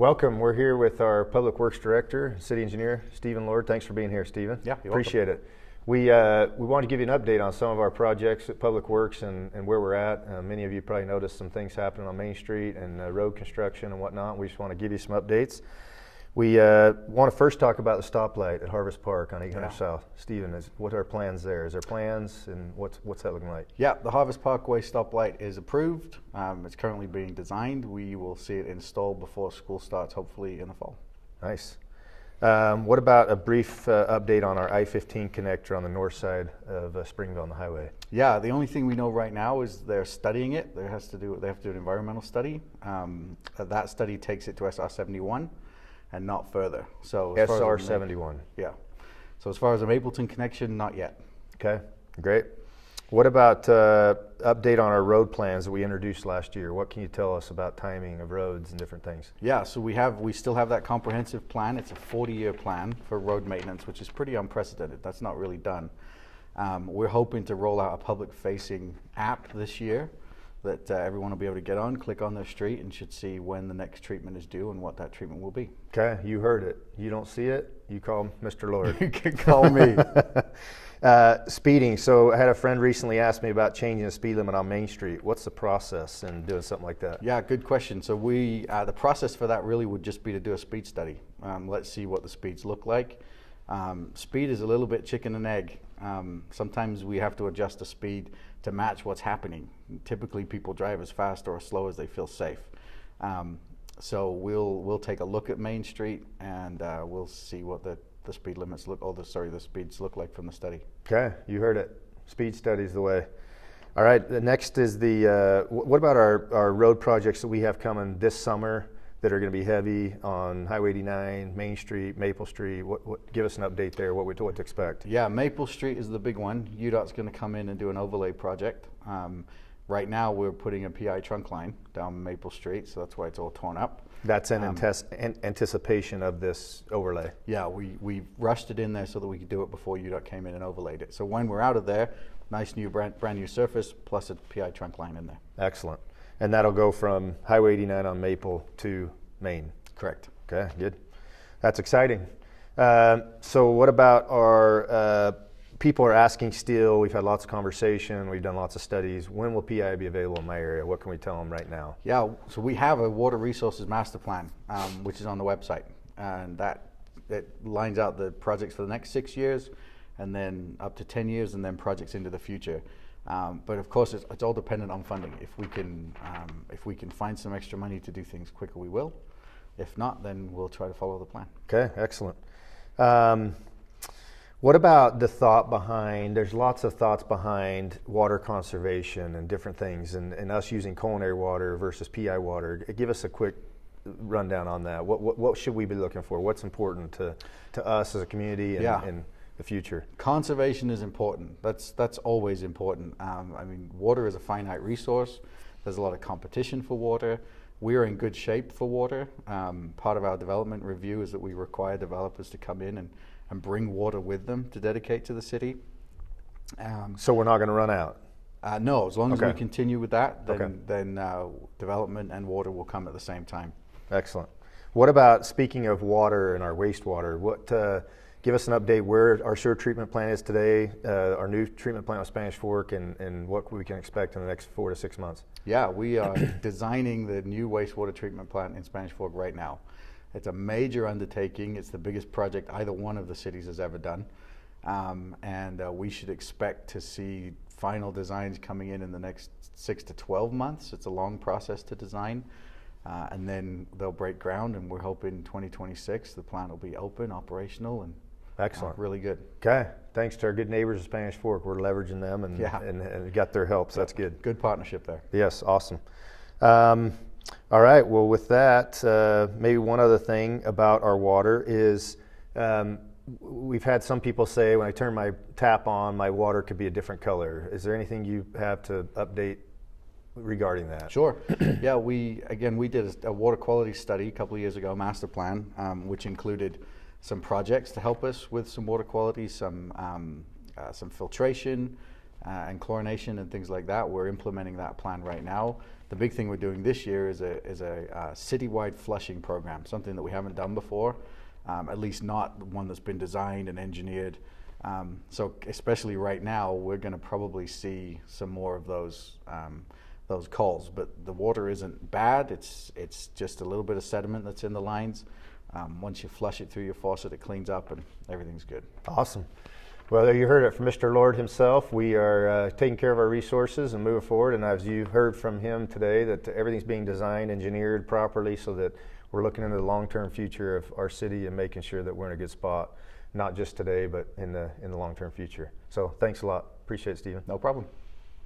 Welcome. We're here with our Public Works Director, City Engineer, Stephen Lord. Thanks for being here, Stephen. Yeah, you're Appreciate welcome. it. We want to give you an update on some of our projects at Public Works and where we're at. Many of you probably noticed some things happening on Main Street and road construction and whatnot. We just want to give you some updates. We want to first talk about the stoplight at Harvest Park on 800 South. Stephen, what are our plans there? Is there plans, and what's that looking like? Yeah, the Harvest Parkway stoplight is approved. It's currently being designed. We will see it installed before school starts, hopefully in the fall. Nice. What about a brief update on our I-15 connector on the north side of Springville on the highway? Yeah, the only thing we know right now is they're studying it. They have to do an environmental study. That study takes it to SR 71 and not further. So SR 71. Yeah. So as far as a Mapleton connection, not yet. Okay, great. What about update on our road plans that we introduced last year? What can you tell us about timing of roads and different things? Yeah, so we still have that comprehensive plan. It's a 40-year plan for road maintenance, which is pretty unprecedented. That's not really done. We're hoping to roll out a public-facing app this year that everyone will be able to get on, click on their street, and should see when the next treatment is due and what that treatment will be. Okay, you heard it. You don't see it, you call Mr. Lord. You can call me. Speeding. So I had a friend recently ask me about changing the speed limit on Main Street. What's the process in doing something like that? Yeah, good question. So the process for that really would just be to do a speed study. Let's see what the speeds look like. Speed is a little bit chicken and egg. Sometimes we have to adjust the speed to match what's happening. Typically people drive as fast or as slow as they feel safe. So we'll take a look at Main Street and we'll see what the speed limits the speeds look like from the study. Okay, you heard it. Speed study's the way. All right, the next is what about our road projects that we have coming this summer that are going to be heavy on Highway 89, Main Street, Maple Street? Give us an update there, what to expect. Yeah, Maple Street is the big one. UDOT's going to come in and do an overlay project. Right now we're putting a PI trunk line down Maple Street, so that's why it's all torn up. That's in anticipation of this overlay. Yeah, we rushed it in there so that we could do it before UDOT came in and overlaid it. So when we're out of there, nice new brand new surface plus a PI trunk line in there. Excellent. And that'll go from Highway 89 on Maple to Main. Correct. Okay, good. That's exciting. So what about our people are asking still, we've had lots of conversation, we've done lots of studies. When will PI be available in my area? What can we tell them right now? Yeah, so we have a water resources master plan, which is on the website. And it lines out the projects for the next 6 years and then up to 10 years and then projects into the future. But of course, it's all dependent on funding. If we can find some extra money to do things quicker, we will. If not, then we'll try to follow the plan. Okay, excellent. What about the thought behind, there's lots of thoughts behind water conservation and different things and us using culinary water versus PI water. Give us a quick rundown on that. What should we be looking for? What's important to us as a community and the future? Conservation is important. That's always important. Water is a finite resource. There's a lot of competition for water. We're in good shape for water. Part of our development review is that we require developers to come in and bring water with them to dedicate to the city. So we're not going to run out? No, as long as we continue with that, then development and water will come at the same time. Excellent. What about, speaking of water and our wastewater, give us an update where our sewer treatment plant is today, our new treatment plant with Spanish Fork, and what we can expect in the next 4 to 6 months. Yeah, we are designing the new wastewater treatment plant in Spanish Fork right now. It's a major undertaking. It's the biggest project either one of the cities has ever done. And we should expect to see final designs coming in the next 6 to 12 months. It's a long process to design. And then they'll break ground, and we're hoping 2026 the plant will be open, operational, and excellent. Really good. Okay, thanks to our good neighbors at Spanish Fork. We're leveraging them and got their help, so that's good. Good partnership there. Yes, awesome. All right, well with that, maybe one other thing about our water is we've had some people say when I turn my tap on, my water could be a different color. Is there anything you have to update regarding that? Sure. Yeah, we did a water quality study a couple of years ago, master plan, which included some projects to help us with some water quality, some filtration and chlorination and things like that. We're implementing that plan right now. The big thing we're doing this year is a citywide flushing program, something that we haven't done before, at least not one that's been designed and engineered. So especially right now, we're going to probably see some more of those calls. But the water isn't bad. It's just a little bit of sediment that's in the lines. Once you flush it through your faucet, it cleans up and everything's good. Awesome. Well, there you heard it from Mr. Lord himself. We are taking care of our resources and moving forward. And as you heard from him today, that everything's being designed, engineered properly so that we're looking into the long-term future of our city and making sure that we're in a good spot, not just today, but in the long-term future. So thanks a lot. Appreciate it, Stephen. No problem.